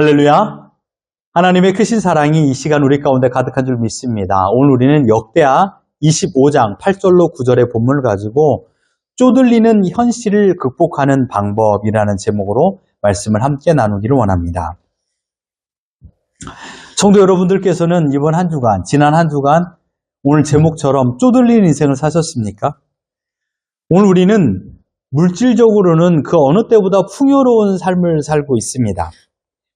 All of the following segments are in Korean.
할렐루야. 하나님의 크신 사랑이 이 시간 우리 가운데 가득한 줄 믿습니다. 오늘 우리는 역대하 25장 8절로 9절의 본문을 가지고 쪼들리는 현실을 극복하는 방법이라는 제목으로 말씀을 함께 나누기를 원합니다. 성도 여러분들께서는 이번 한 주간, 지난 한 주간 오늘 제목처럼 쪼들리는 인생을 사셨습니까? 오늘 우리는 물질적으로는 그 어느 때보다 풍요로운 삶을 살고 있습니다.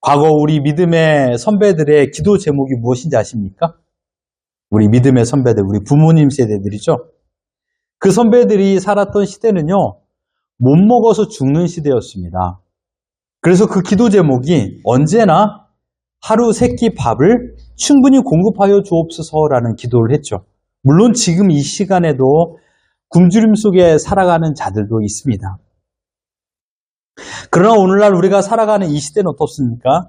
과거 우리 믿음의 선배들의 기도 제목이 무엇인지 아십니까? 우리 믿음의 선배들, 우리 부모님 세대들이죠. 그 선배들이 살았던 시대는요, 못 먹어서 죽는 시대였습니다. 그래서 그 기도 제목이 언제나 하루 3끼 밥을 충분히 공급하여 주옵소서라는 기도를 했죠. 물론 지금 이 시간에도 굶주림 속에 살아가는 자들도 있습니다. 그러나 오늘날 우리가 살아가는 이 시대는 어떻습니까?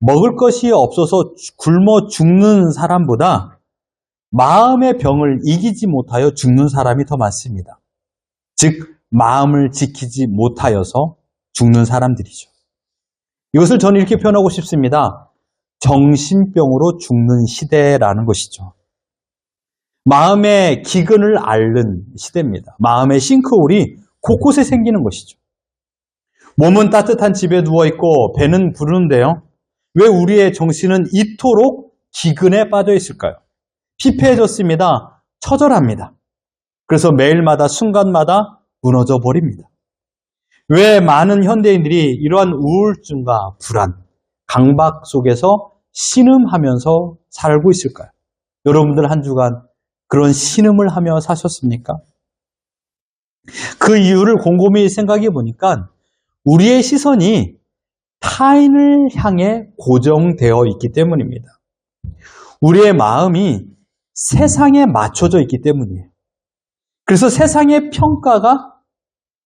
먹을 것이 없어서 굶어 죽는 사람보다 마음의 병을 이기지 못하여 죽는 사람이 더 많습니다. 즉, 마음을 지키지 못하여서 죽는 사람들이죠. 이것을 저는 이렇게 표현하고 싶습니다. 정신병으로 죽는 시대라는 것이죠. 마음의 기근을 앓는 시대입니다. 마음의 싱크홀이 곳곳에 생기는 것이죠. 몸은 따뜻한 집에 누워있고 배는 부르는데요. 왜 우리의 정신은 이토록 기근에 빠져 있을까요? 피폐해졌습니다. 처절합니다. 그래서 매일마다 순간마다 무너져 버립니다. 왜 많은 현대인들이 이러한 우울증과 불안, 강박 속에서 신음하면서 살고 있을까요? 여러분들 한 주간 그런 신음을 하며 사셨습니까? 그 이유를 곰곰이 생각해 보니까 우리의 시선이 타인을 향해 고정되어 있기 때문입니다. 우리의 마음이 세상에 맞춰져 있기 때문이에요. 그래서 세상의 평가가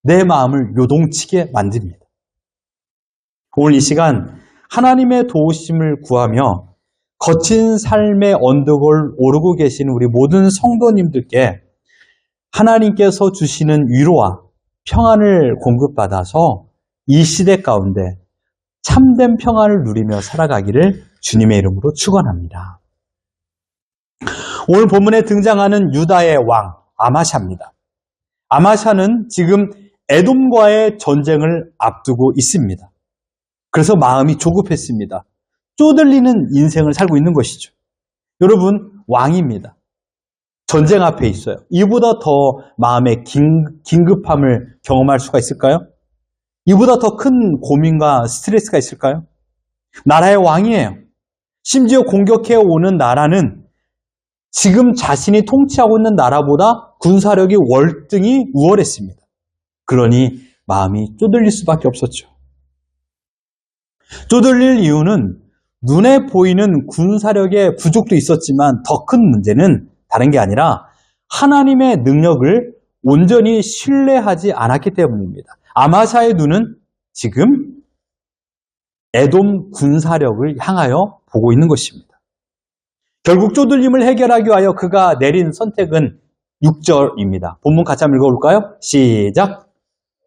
내 마음을 요동치게 만듭니다. 오늘 이 시간 하나님의 도우심을 구하며 거친 삶의 언덕을 오르고 계시는 우리 모든 성도님들께 하나님께서 주시는 위로와 평안을 공급받아서 이 시대 가운데 참된 평안을 누리며 살아가기를 주님의 이름으로 축원합니다. 오늘 본문에 등장하는 유다의 왕 아마샤입니다. 아마샤는 지금 에돔과의 전쟁을 앞두고 있습니다. 그래서 마음이 조급했습니다. 쪼들리는 인생을 살고 있는 것이죠. 여러분, 왕입니다. 전쟁 앞에 있어요. 이보다 더 마음의 긴급함을 경험할 수가 있을까요? 이보다 더 큰 고민과 스트레스가 있을까요? 나라의 왕이에요. 심지어 공격해 오는 나라는 지금 자신이 통치하고 있는 나라보다 군사력이 월등히 우월했습니다. 그러니 마음이 쪼들릴 수밖에 없었죠. 쪼들릴 이유는 눈에 보이는 군사력의 부족도 있었지만 더 큰 문제는 다른 게 아니라 하나님의 능력을 온전히 신뢰하지 않았기 때문입니다. 아마샤의 눈은 지금 에돔 군사력을 향하여 보고 있는 것입니다. 결국 쪼들림을 해결하기 위하여 그가 내린 선택은 6절입니다. 본문 같이 한번 읽어볼까요? 시작!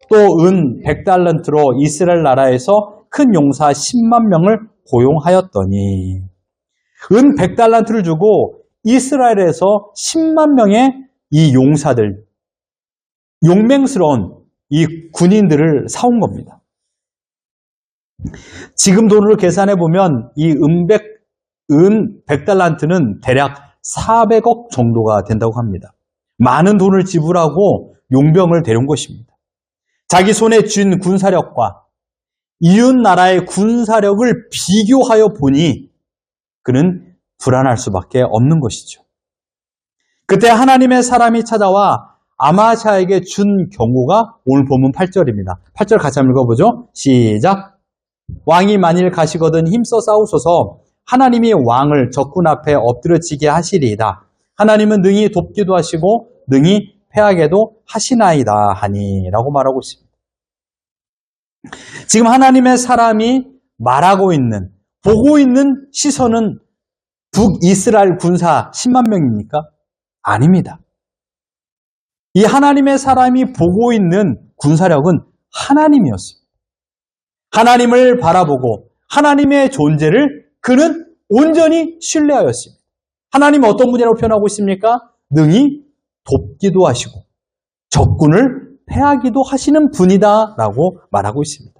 또 은 100달란트로 이스라엘 나라에서 큰 용사 10만 명을 고용하였더니 은 100달란트를 주고 이스라엘에서 10만 명의 이 용사들, 용맹스러운 이 군인들을 사온 겁니다. 지금 돈으로 계산해 보면 이 은 100달란트는 대략 400억 정도가 된다고 합니다. 많은 돈을 지불하고 용병을 데려온 것입니다. 자기 손에 쥔 군사력과 이웃 나라의 군사력을 비교하여 보니 그는 불안할 수밖에 없는 것이죠. 그때 하나님의 사람이 찾아와 아마샤에게 준 경고가 오늘 본문 8절입니다. 8절 같이 한번 읽어보죠. 시작! 왕이 만일 가시거든 힘써 싸우소서. 하나님이 왕을 적군 앞에 엎드려지게 하시리이다. 하나님은 능히 돕기도 하시고 능히 패하게도 하시나이다 하니 라고 말하고 있습니다. 지금 하나님의 사람이 말하고 있는, 보고 있는 시선은 북이스라엘 군사 10만 명입니까? 아닙니다. 이 하나님의 사람이 보고 있는 군사력은 하나님이었습니다. 하나님을 바라보고 하나님의 존재를 그는 온전히 신뢰하였습니다. 하나님은 어떤 분이라고 표현하고 있습니까? 능히 돕기도 하시고 적군을 패하기도 하시는 분이다 라고 말하고 있습니다.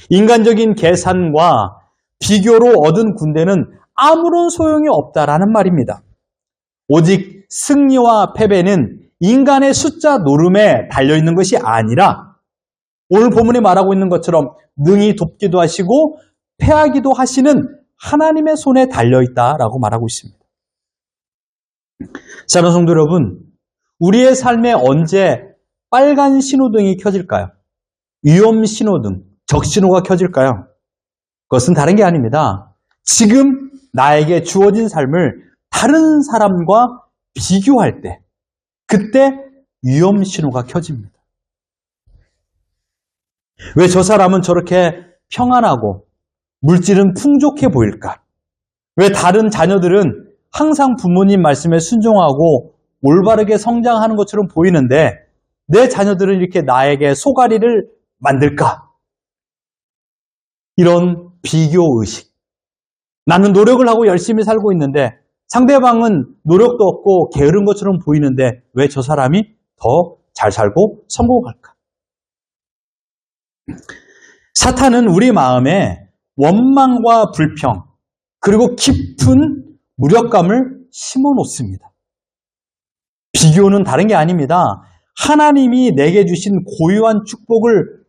인간적인 계산과 비교로 얻은 군대는 아무런 소용이 없다라는 말입니다. 오직 승리와 패배는 인간의 숫자 노름에 달려있는 것이 아니라 오늘 본문에 말하고 있는 것처럼 능히 돕기도 하시고 패하기도 하시는 하나님의 손에 달려있다라고 말하고 있습니다. 사랑하는 성도 여러분, 우리의 삶에 언제 빨간 신호등이 켜질까요? 위험 신호등, 적신호가 켜질까요? 그것은 다른 게 아닙니다. 지금 나에게 주어진 삶을 다른 사람과 비교할 때, 그때 위험 신호가 켜집니다. 왜 저 사람은 저렇게 평안하고 물질은 풍족해 보일까? 왜 다른 자녀들은 항상 부모님 말씀에 순종하고 올바르게 성장하는 것처럼 보이는데 내 자녀들은 이렇게 나에게 소가리를 만들까? 이런 비교의식. 나는 노력을 하고 열심히 살고 있는데 상대방은 노력도 없고 게으른 것처럼 보이는데 왜 저 사람이 더 잘 살고 성공할까? 사탄은 우리 마음에 원망과 불평, 그리고 깊은 무력감을 심어 놓습니다. 비교는 다른 게 아닙니다. 하나님이 내게 주신 고유한 축복을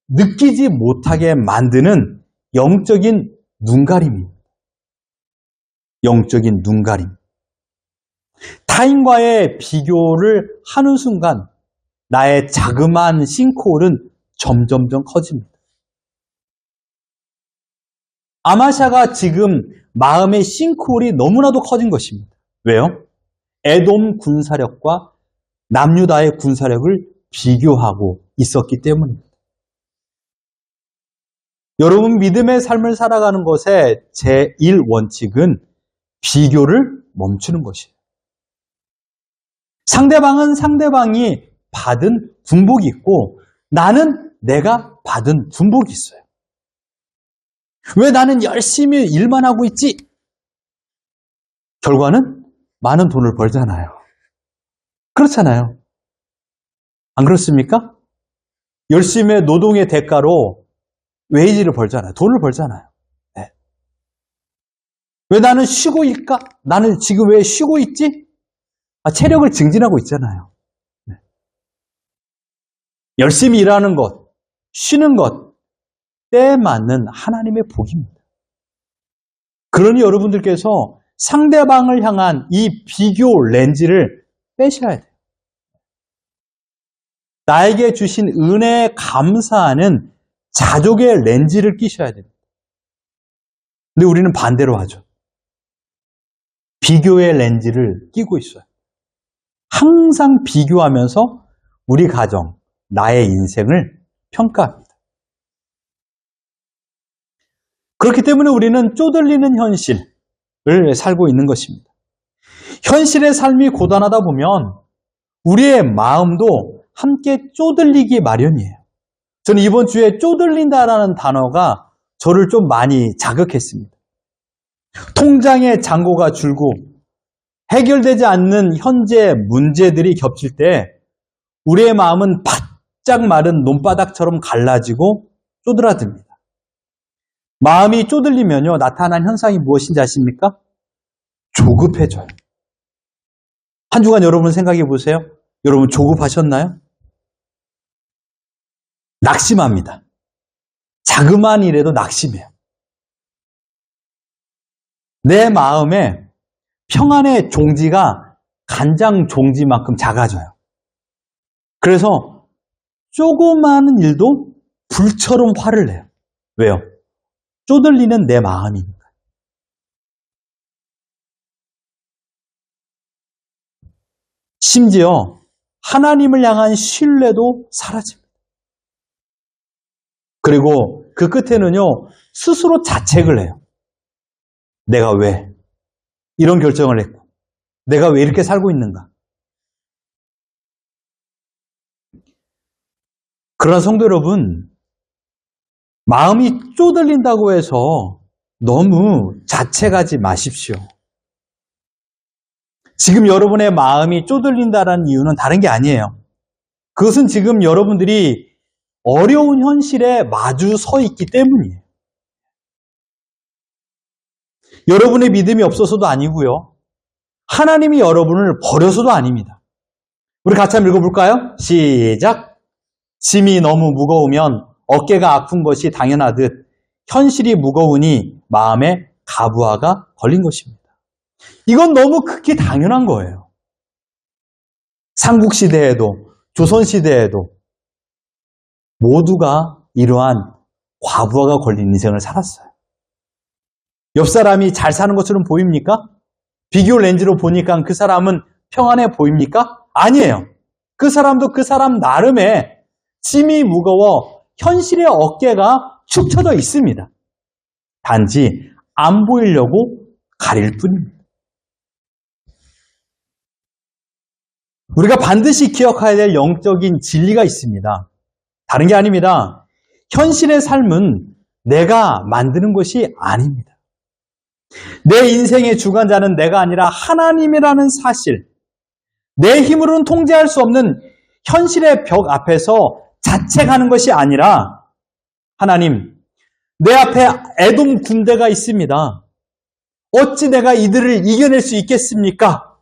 느끼지 못하게 만드는 영적인 눈가림입니다. 영적인 눈가림. 타인과의 비교를 하는 순간 나의 자그마한 싱크홀은 점점점 커집니다. 아마샤가 지금 마음의 싱크홀이 너무나도 커진 것입니다. 왜요? 에돔 군사력과 남유다의 군사력을 비교하고 있었기 때문입니다. 여러분, 믿음의 삶을 살아가는 것의 제1원칙은 비교를 멈추는 것이에요. 상대방은 상대방이 받은 군복이 있고 나는 내가 받은 군복이 있어요. 왜 나는 열심히 일만 하고 있지? 결과는 많은 돈을 벌잖아요. 그렇잖아요. 안 그렇습니까? 열심히 노동의 대가로 웨이지를 벌잖아요. 돈을 벌잖아요. 네. 왜 나는 쉬고 있을까? 나는 지금 왜 쉬고 있지? 체력을 증진하고 있잖아요. 네. 열심히 일하는 것, 쉬는 것, 때에 맞는 하나님의 복입니다. 그러니 여러분들께서 상대방을 향한 이 비교 렌즈를 빼셔야 돼요. 나에게 주신 은혜에 감사하는 자족의 렌즈를 끼셔야 됩니다. 근데 우리는 반대로 하죠. 비교의 렌즈를 끼고 있어요. 항상 비교하면서 우리 가정, 나의 인생을 평가합니다. 그렇기 때문에 우리는 쪼들리는 현실을 살고 있는 것입니다. 현실의 삶이 고단하다 보면 우리의 마음도 함께 쪼들리기 마련이에요. 저는 이번 주에 쪼들린다라는 단어가 저를 좀 많이 자극했습니다. 통장의 잔고가 줄고 해결되지 않는 현재 문제들이 겹칠 때 우리의 마음은 바짝 마른 논바닥처럼 갈라지고 쪼드라듭니다. 마음이 쪼들리면요, 나타난 현상이 무엇인지 아십니까? 조급해져요. 한 주간 여러분 생각해 보세요. 여러분 조급하셨나요? 낙심합니다. 자그마한 일에도 낙심해요. 내 마음에 평안의 종지가 간장 종지만큼 작아져요. 그래서 조그마한 일도 불처럼 화를 내요. 왜요? 쪼들리는 내 마음이니까. 심지어 하나님을 향한 신뢰도 사라집니다. 그리고 그 끝에는요, 스스로 자책을 해요. 내가 왜 이런 결정을 했고, 내가 왜 이렇게 살고 있는가. 그러나 성도 여러분, 마음이 쪼들린다고 해서 너무 자책하지 마십시오. 지금 여러분의 마음이 쪼들린다는 이유는 다른 게 아니에요. 그것은 지금 여러분들이 어려운 현실에 마주 서 있기 때문이에요. 여러분의 믿음이 없어서도 아니고요. 하나님이 여러분을 버려서도 아닙니다. 우리 같이 한번 읽어볼까요? 시작! 짐이 너무 무거우면 어깨가 아픈 것이 당연하듯 현실이 무거우니 마음에 가부하가 걸린 것입니다. 이건 너무 극히 당연한 거예요. 삼국시대에도 조선시대에도 모두가 이러한 과부하가 걸린 인생을 살았어요. 옆 사람이 잘 사는 것처럼 보입니까? 비교 렌즈로 보니까 그 사람은 평안해 보입니까? 아니에요. 그 사람도 그 사람 나름의 짐이 무거워 현실의 어깨가 축 처져 있습니다. 단지 안 보이려고 가릴 뿐입니다. 우리가 반드시 기억해야 될 영적인 진리가 있습니다. 다른 게 아닙니다. 현실의 삶은 내가 만드는 것이 아닙니다. 내 인생의 주관자는 내가 아니라 하나님이라는 사실, 내 힘으로는 통제할 수 없는 현실의 벽 앞에서 자책하는 것이 아니라 하나님, 내 앞에 에돔 군대가 있습니다. 어찌 내가 이들을 이겨낼 수 있겠습니까?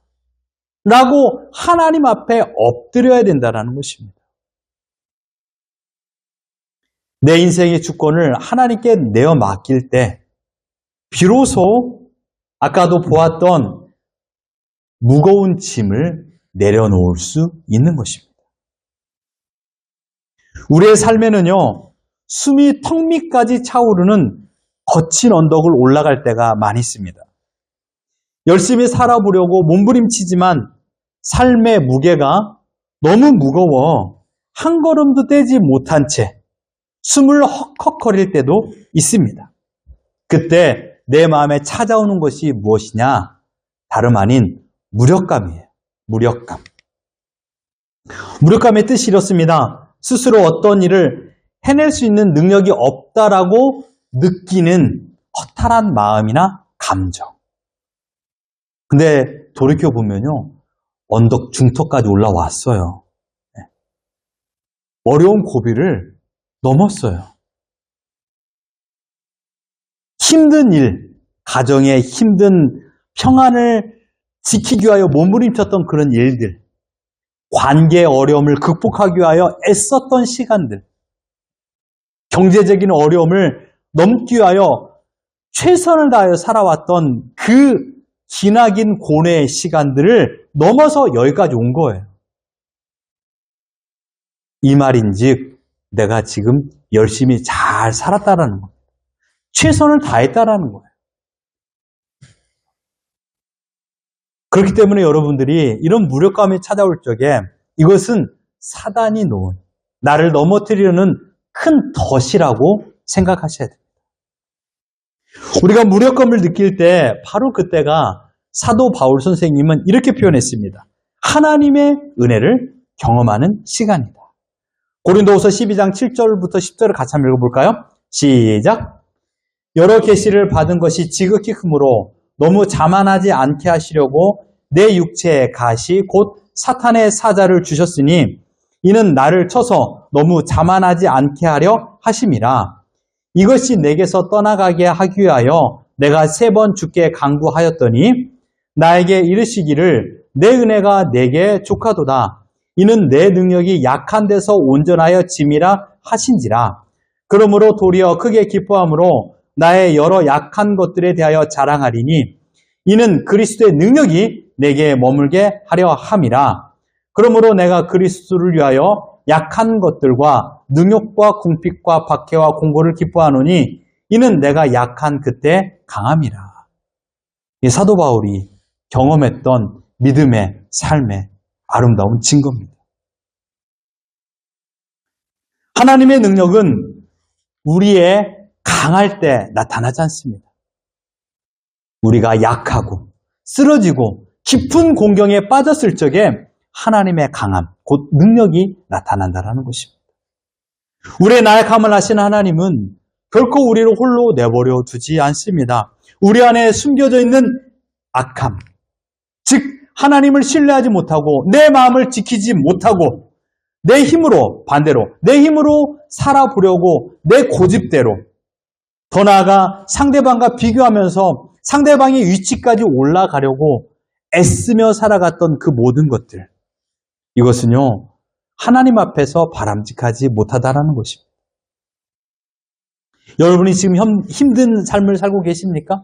라고 하나님 앞에 엎드려야 된다는 것입니다. 내 인생의 주권을 하나님께 내어 맡길 때 비로소 아까도 보았던 무거운 짐을 내려놓을 수 있는 것입니다. 우리의 삶에는요, 숨이 턱 밑까지 차오르는 거친 언덕을 올라갈 때가 많이 있습니다. 열심히 살아보려고 몸부림치지만 삶의 무게가 너무 무거워 한 걸음도 떼지 못한 채 숨을 헉헉거릴 때도 있습니다. 그때 내 마음에 찾아오는 것이 무엇이냐? 다름 아닌 무력감이에요. 무력감. 무력감의 뜻이 이렇습니다. 스스로 어떤 일을 해낼 수 있는 능력이 없다라고 느끼는 허탈한 마음이나 감정. 근데 돌이켜보면요, 언덕 중턱까지 올라왔어요. 어려운 고비를 넘었어요. 힘든 일, 가정의 힘든 평안을 지키기 위하여 몸부림쳤던 그런 일들, 관계의 어려움을 극복하기 위하여 애썼던 시간들, 경제적인 어려움을 넘기 위하여 최선을 다하여 살아왔던 그 기나긴 고뇌의 시간들을 넘어서 여기까지 온 거예요. 이 말인즉 내가 지금 열심히 잘 살았다라는 거예요. 최선을 다했다라는 거예요. 그렇기 때문에 여러분들이 이런 무력감이 찾아올 적에 이것은 사단이 놓은 나를 넘어뜨리려는 큰 덫이라고 생각하셔야 됩니다. 우리가 무력감을 느낄 때 바로 그때가 사도 바울 선생님은 이렇게 표현했습니다. 하나님의 은혜를 경험하는 시간이다. 고린도후서 12장 7절부터 10절을 같이 한번 읽어볼까요? 시작! 여러 계시를 받은 것이 지극히 크므로 너무 자만하지 않게 하시려고 내 육체에 가시 곧 사탄의 사자를 주셨으니 이는 나를 쳐서 너무 자만하지 않게 하려 하심이라. 이것이 내게서 떠나가게 하기 위하여 내가 3번 주께 간구하였더니 나에게 이르시기를 내 은혜가 내게 족하도다. 이는 내 능력이 약한 데서 온전하여 짐이라 하신지라. 그러므로 도리어 크게 기뻐함으로 나의 여러 약한 것들에 대하여 자랑하리니 이는 그리스도의 능력이 내게 머물게 하려 함이라. 그러므로 내가 그리스도를 위하여 약한 것들과 능욕과 궁핍과 박해와 공고를 기뻐하노니 이는 내가 약한 그때 강함이라. 이 사도 바울이 경험했던 믿음의 삶의 아름다운 증거입니다. 하나님의 능력은 우리의 강할 때 나타나지 않습니다. 우리가 약하고 쓰러지고 깊은 공경에 빠졌을 적에 하나님의 강함, 곧 능력이 나타난다는 것입니다. 우리의 나약함을 아시는 하나님은 결코 우리를 홀로 내버려 두지 않습니다. 우리 안에 숨겨져 있는 악함, 즉 하나님을 신뢰하지 못하고 내 마음을 지키지 못하고 내 힘으로 반대로 내 힘으로 살아보려고 내 고집대로 더 나아가 상대방과 비교하면서 상대방의 위치까지 올라가려고 애쓰며 살아갔던 그 모든 것들, 이것은요 하나님 앞에서 바람직하지 못하다라는 것입니다. 여러분이 지금 힘든 삶을 살고 계십니까?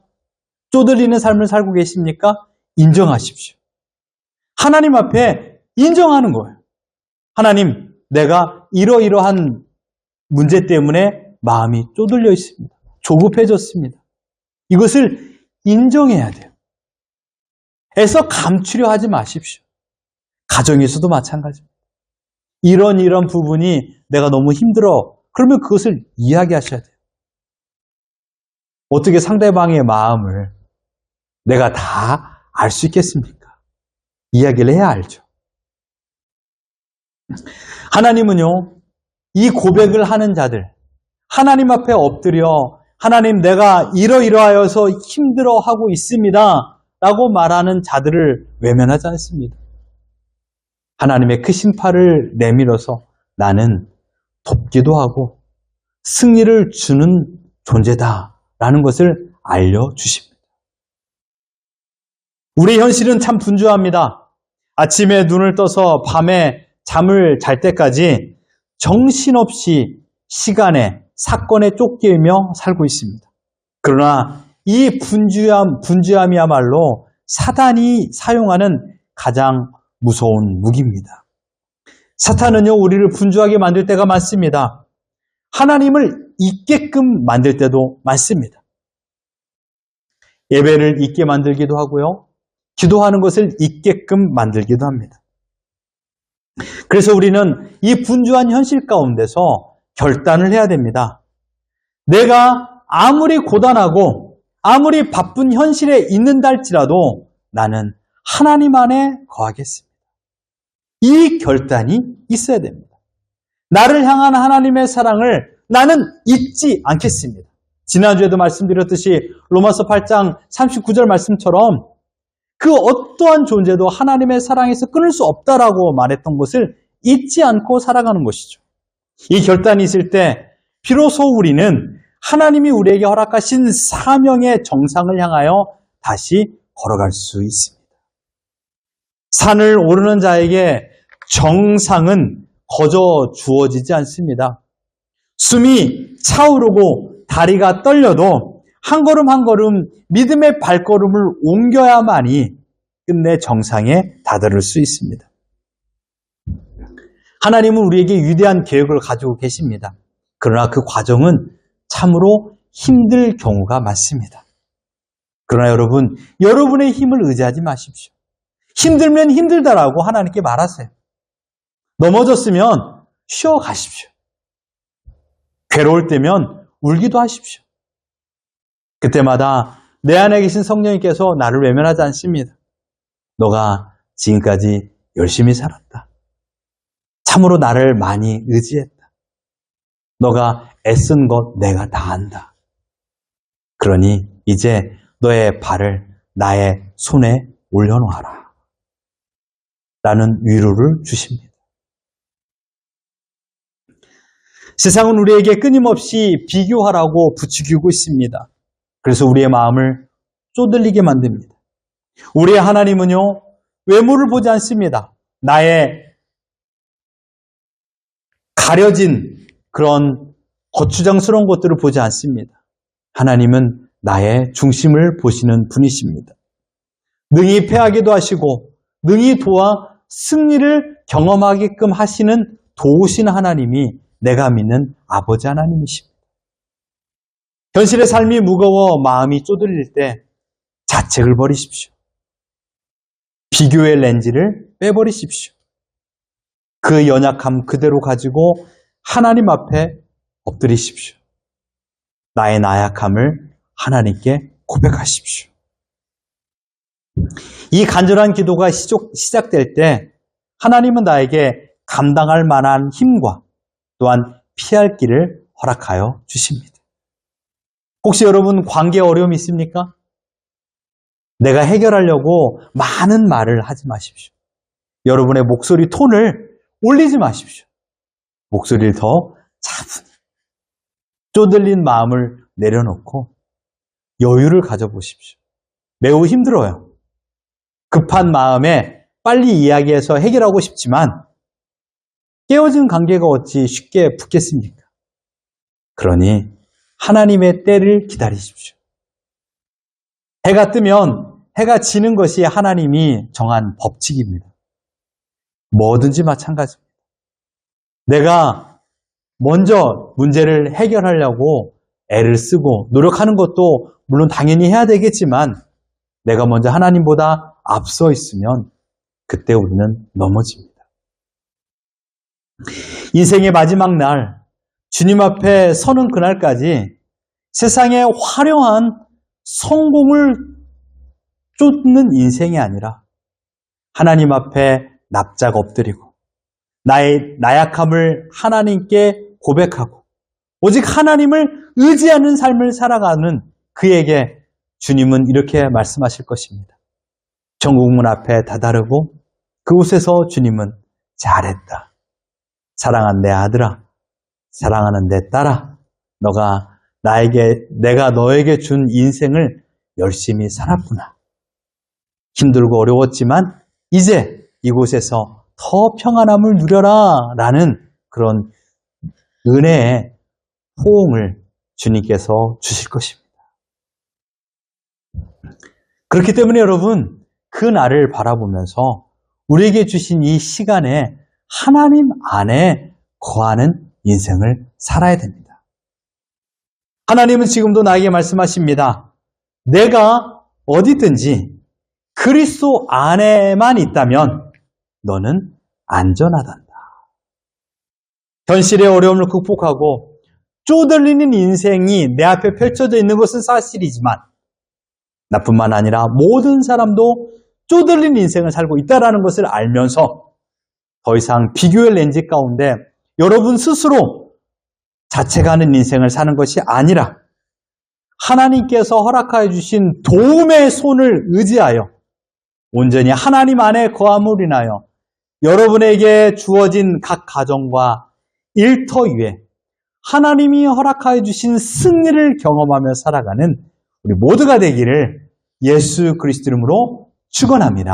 쪼들리는 삶을 살고 계십니까? 인정하십시오. 하나님 앞에 인정하는 거예요. 하나님, 내가 이러이러한 문제 때문에 마음이 쪼들려 있습니다. 조급해졌습니다. 이것을 인정해야 돼요. 애써 감추려 하지 마십시오. 가정에서도 마찬가지입니다. 이런 부분이 내가 너무 힘들어. 그러면 그것을 이야기하셔야 돼요. 어떻게 상대방의 마음을 내가 다 알 수 있겠습니까? 이야기를 해야 알죠. 하나님은요, 이 고백을 하는 자들, 하나님 앞에 엎드려 하나님 내가 이러이러하여서 힘들어하고 있습니다 라고 말하는 자들을 외면하지 않습니다. 하나님의 크신 팔을 내밀어서 나는 돕기도 하고 승리를 주는 존재다 라는 것을 알려주십니다. 우리 현실은 참 분주합니다. 아침에 눈을 떠서 밤에 잠을 잘 때까지 정신없이 시간에 사건에 쫓기며 살고 있습니다. 그러나 이 분주함이야말로 사단이 사용하는 가장 무서운 무기입니다. 사탄은요, 우리를 분주하게 만들 때가 많습니다. 하나님을 잊게끔 만들 때도 많습니다. 예배를 잊게 만들기도 하고요. 기도하는 것을 잊게끔 만들기도 합니다. 그래서 우리는 이 분주한 현실 가운데서 결단을 해야 됩니다. 내가 아무리 고단하고 아무리 바쁜 현실에 있는다 할지라도 나는 하나님 안에 거하겠습니다. 이 결단이 있어야 됩니다. 나를 향한 하나님의 사랑을 나는 잊지 않겠습니다. 지난주에도 말씀드렸듯이 로마서 8장 39절 말씀처럼 그 어떠한 존재도 하나님의 사랑에서 끊을 수 없다라고 말했던 것을 잊지 않고 살아가는 것이죠. 이 결단이 있을 때 비로소 우리는 하나님이 우리에게 허락하신 사명의 정상을 향하여 다시 걸어갈 수 있습니다. 산을 오르는 자에게 정상은 거저 주어지지 않습니다. 숨이 차오르고 다리가 떨려도 한 걸음 한 걸음 믿음의 발걸음을 옮겨야만이 끝내 정상에 다다를 수 있습니다. 하나님은 우리에게 위대한 계획을 가지고 계십니다. 그러나 그 과정은 참으로 힘들 경우가 많습니다. 그러나 여러분, 여러분의 힘을 의지하지 마십시오. 힘들면 힘들다라고 하나님께 말하세요. 넘어졌으면 쉬어 가십시오. 괴로울 때면 울기도 하십시오. 그때마다 내 안에 계신 성령님께서 나를 외면하지 않습니다. 너가 지금까지 열심히 살았다. 참으로 나를 많이 의지했다. 너가 애쓴 것 내가 다 안다. 그러니 이제 너의 발을 나의 손에 올려놓아라. 라는 위로를 주십니다. 세상은 우리에게 끊임없이 비교하라고 부추기고 있습니다. 그래서 우리의 마음을 쪼들리게 만듭니다. 우리의 하나님은요, 외모를 보지 않습니다. 나의 가려진 그런 거추장스러운 것들을 보지 않습니다. 하나님은 나의 중심을 보시는 분이십니다. 능히 패하기도 하시고 능히 도와 승리를 경험하게끔 하시는 도우신 하나님이 내가 믿는 아버지 하나님이십니다. 현실의 삶이 무거워 마음이 쪼들릴 때 자책을 버리십시오. 비교의 렌즈를 빼버리십시오. 그 연약함 그대로 가지고 하나님 앞에 엎드리십시오. 나의 나약함을 하나님께 고백하십시오. 이 간절한 기도가 시작될 때 하나님은 나에게 감당할 만한 힘과 또한 피할 길을 허락하여 주십니다. 혹시 여러분 관계 어려움이 있습니까? 내가 해결하려고 많은 말을 하지 마십시오. 여러분의 목소리 톤을 올리지 마십시오. 목소리를 더 차분히, 쪼들린 마음을 내려놓고 여유를 가져보십시오. 매우 힘들어요. 급한 마음에 빨리 이야기해서 해결하고 싶지만 깨어진 관계가 어찌 쉽게 붙겠습니까? 그러니 하나님의 때를 기다리십시오. 해가 뜨면 해가 지는 것이 하나님이 정한 법칙입니다. 뭐든지 마찬가지입니다. 내가 먼저 문제를 해결하려고 애를 쓰고 노력하는 것도 물론 당연히 해야 되겠지만 내가 먼저 하나님보다 앞서 있으면 그때 우리는 넘어집니다. 인생의 마지막 날, 주님 앞에 서는 그날까지 세상의 화려한 성공을 쫓는 인생이 아니라 하나님 앞에 납작 엎드리고 나의 나약함을 하나님께 고백하고 오직 하나님을 의지하는 삶을 살아가는 그에게 주님은 이렇게 말씀하실 것입니다. 천국문 앞에 다다르고 그곳에서 주님은 잘했다. 사랑한 내 아들아, 사랑하는 내 딸아, 내가 너에게 준 인생을 열심히 살았구나. 힘들고 어려웠지만 이제 이곳에서 더 평안함을 누려라 라는 그런 은혜의 호응을 주님께서 주실 것입니다. 그렇기 때문에 여러분, 그 날을 바라보면서 우리에게 주신 이 시간에 하나님 안에 거하는 인생을 살아야 됩니다. 하나님은 지금도 나에게 말씀하십니다. 내가 어디든지 그리스도 안에만 있다면 너는 안전하단다. 현실의 어려움을 극복하고 쪼들리는 인생이 내 앞에 펼쳐져 있는 것은 사실이지만 나뿐만 아니라 모든 사람도 쪼들린 인생을 살고 있다는 것을 알면서 더 이상 비교의 렌즈 가운데 여러분 스스로 자책하는 인생을 사는 것이 아니라 하나님께서 허락하여 주신 도움의 손을 의지하여 온전히 하나님 안에 거함으로 인하여 여러분에게 주어진 각 가정과 일터 위에 하나님이 허락하여 주신 승리를 경험하며 살아가는 우리 모두가 되기를 예수 그리스도 이름으로 축원합니다.